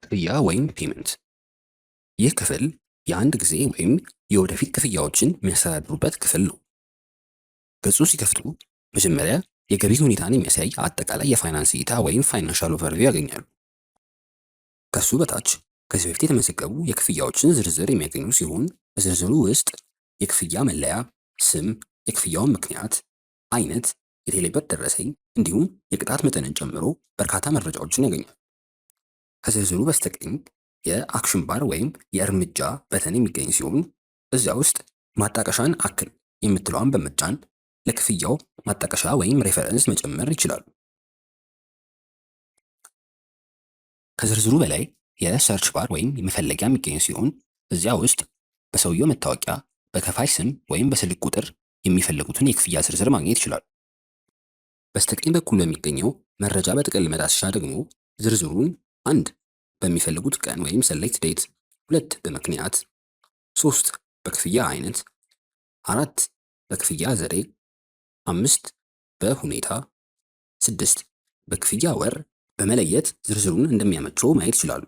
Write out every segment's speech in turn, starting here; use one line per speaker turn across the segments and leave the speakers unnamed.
ክፍያ ወይም ፔመንት። ይህ ክፍል የአንድ ጊዜ ወይም የወደፊት ክፍያዎችን የሚያስተዳድሩበት ክፍል ነው። ገጹን ሲከፍቱ መጀመሪያ የገቢ ሁኔታን የሚያሳይ አጠቃላይ የፋይናንስ እይታ ወይም ፋይናንሻል ኦቨርቪው ያገኛሉ። ከሱ በታች ከዚህ በፊት የተመዘገቡ የክፍያዎችን ዝርዝር የሚያገኙ ሲሆን በዝርዝሩ ውስጥ የክፍያ መለያ፣ ስም፣ የክፍያውን ምክንያት፣ አይነት፣ የቴሌብር ደረሰኝ እንዲሁም የቅጣት መጠንን ጨምሮ በርካታ መረጃዎችን ያገኛሉ። ከዝርዝሩ በስተቀኝ የአክሽን ባር ወይም የእርምጃ በተን የሚገኝ ሲሆን እዚያ ውስጥ ማጣቀሻን አክል የምትለዋን በመጫን ለክፍያው ማጣቀሻ ወይም ሬፈረንስ መጨመር ይችላሉ። ከዝርዝሩ በላይ የሰርች ባር ወይም የመፈለጊያ የሚገኝ ሲሆን እዚያ ውስጥ በሰውየው መታወቂያ፣ በከፋይ ስም ወይም በስልክ ቁጥር የሚፈልጉትን የክፍያ ዝርዝር ማግኘት ይችላሉ። በስተቀኝ በኩል በሚገኘው መረጃ በጥቅል መዳሰሻ ደግሞ ዝርዝሩን 1 በሚፈልጉት ቀን ወይም ሰሌክት ዴት፣ 2 በምክንያት፣ 3 በክፍያ አይነት፣ 4 በክፍያ ዘዴ፣ 5 በሁኔታ፣ 6 በክፍያ ወር በመለየት ዝርዝሩን እንደሚያመቸው ማየት ይችላሉ።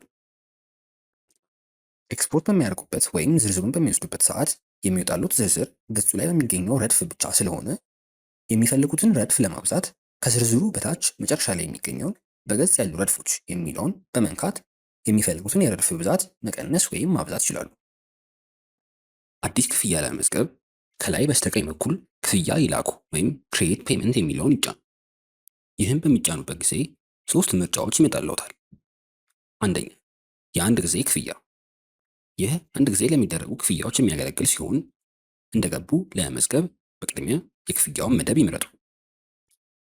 ኤክስፖርት በሚያደርጉበት ወይም ዝርዝሩን በሚወስዱበት ሰዓት የሚወጣሉት ዝርዝር ገጹ ላይ በሚገኘው ረድፍ ብቻ ስለሆነ የሚፈልጉትን ረድፍ ለማብዛት ከዝርዝሩ በታች መጨረሻ ላይ የሚገኘውን በገጽ ያሉ ረድፎች የሚለውን በመንካት የሚፈልጉትን የረድፍ ብዛት መቀነስ ወይም ማብዛት ይችላሉ። አዲስ ክፍያ ለመመዝገብ ከላይ በስተቀኝ በኩል ክፍያ ይላኩ ወይም ክሬት ፔመንት የሚለውን ይጫኑ። ይህም በሚጫኑበት ጊዜ 3 ምርጫዎች ይመጣልዎታል። አንደኛ፣ የአንድ ጊዜ ክፍያ። ይህ አንድ ጊዜ ለሚደረጉ ክፍያዎች የሚያገለግል ሲሆን እንደገቡ ለመመዝገብ በቅድሚያ የክፍያውን መደብ ይምረጡ።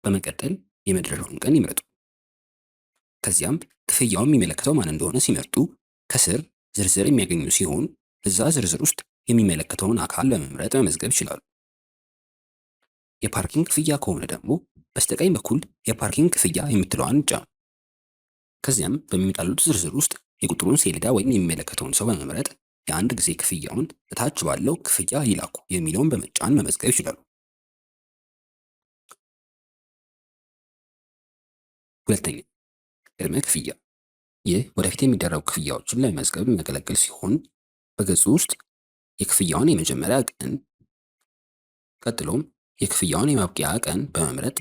በመቀጠል የመድረሻውን ቀን ይምረጡ። ከዚያም ክፍያውን የሚመለከተው ማን እንደሆነ ሲመርጡ ከስር ዝርዝር የሚያገኙ ሲሆን እዛ ዝርዝር ውስጥ የሚመለከተውን አካል በመምረጥ መመዝገብ ይችላሉ። የፓርኪንግ ክፍያ ከሆነ ደግሞ በስተቀኝ በኩል የፓርኪንግ ክፍያ የምትለዋን ይጫኑ። ከዚያም በሚመጣሉት ዝርዝር ውስጥ የቁጥሩን ሰሌዳ ወይም የሚመለከተውን ሰው በመምረጥ የአንድ ጊዜ ክፍያውን እታች ባለው ክፍያ ይላኩ የሚለውን በመጫን መመዝገብ ይችላሉ። ሁለተኛ፣ ቅድመ ክፍያ። ይህ ወደፊት የሚደረጉ ክፍያዎችን ለመመዝገብ የሚያገለግል ሲሆን በገጹ ውስጥ የክፍያውን የመጀመሪያ ቀን፣ ቀጥሎም የክፍያውን የማብቂያ ቀን በመምረጥ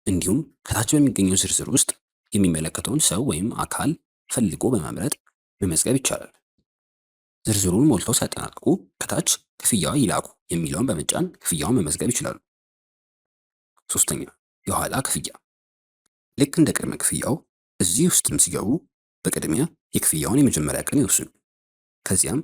እንዲሁም ከታች በሚገኘው ዝርዝር ውስጥ የሚመለከተውን ሰው ወይም አካል ፈልጎ በመምረጥ መመዝገብ ይቻላል። ዝርዝሩን ሞልተው ሲያጠናቅቁ ከታች ክፍያ ይላኩ የሚለውን በመጫን ክፍያውን መመዝገብ ይችላሉ። ሶስተኛ፣ የኋላ ክፍያ። ልክ እንደ ቅድመ ክፍያው እዚህ ውስጥም ሲገቡ በቅድሚያ የክፍያውን የመጀመሪያ ቀን ይወስኑ። ከዚያም